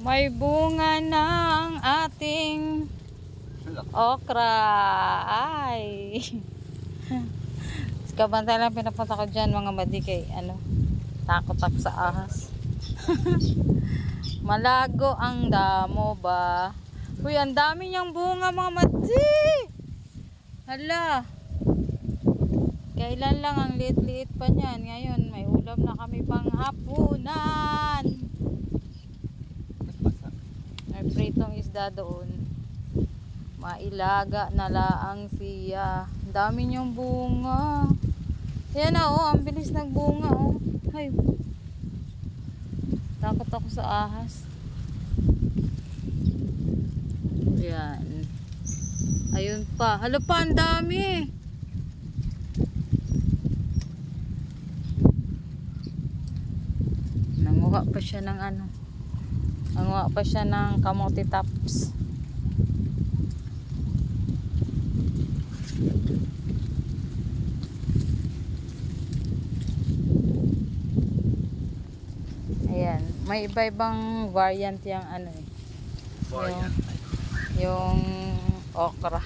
May bunga na ang ating okra. Ay. Kabantay lang pinapunta ko dyan mga madi kay takot ako sa ahas. Malago ang damo ba? Uy, ang dami niyang bunga mga madi. Hala. Kailan lang ang liit-liit pa niyan. Ngayon may ulam na kami pang hapunan. May pritong isda doon. Mailaga na laang siya. Ang dami niyang bunga. Yan na ang bilis nagbunga Ay. Takot ako sa ahas. Yan. Ayun pa. Hala pa, ang dami. Nanguha pa siya ng Nanguha pa siya ng kamote tops. Ayan, may iba-ibang variant yung Variant. yung okra.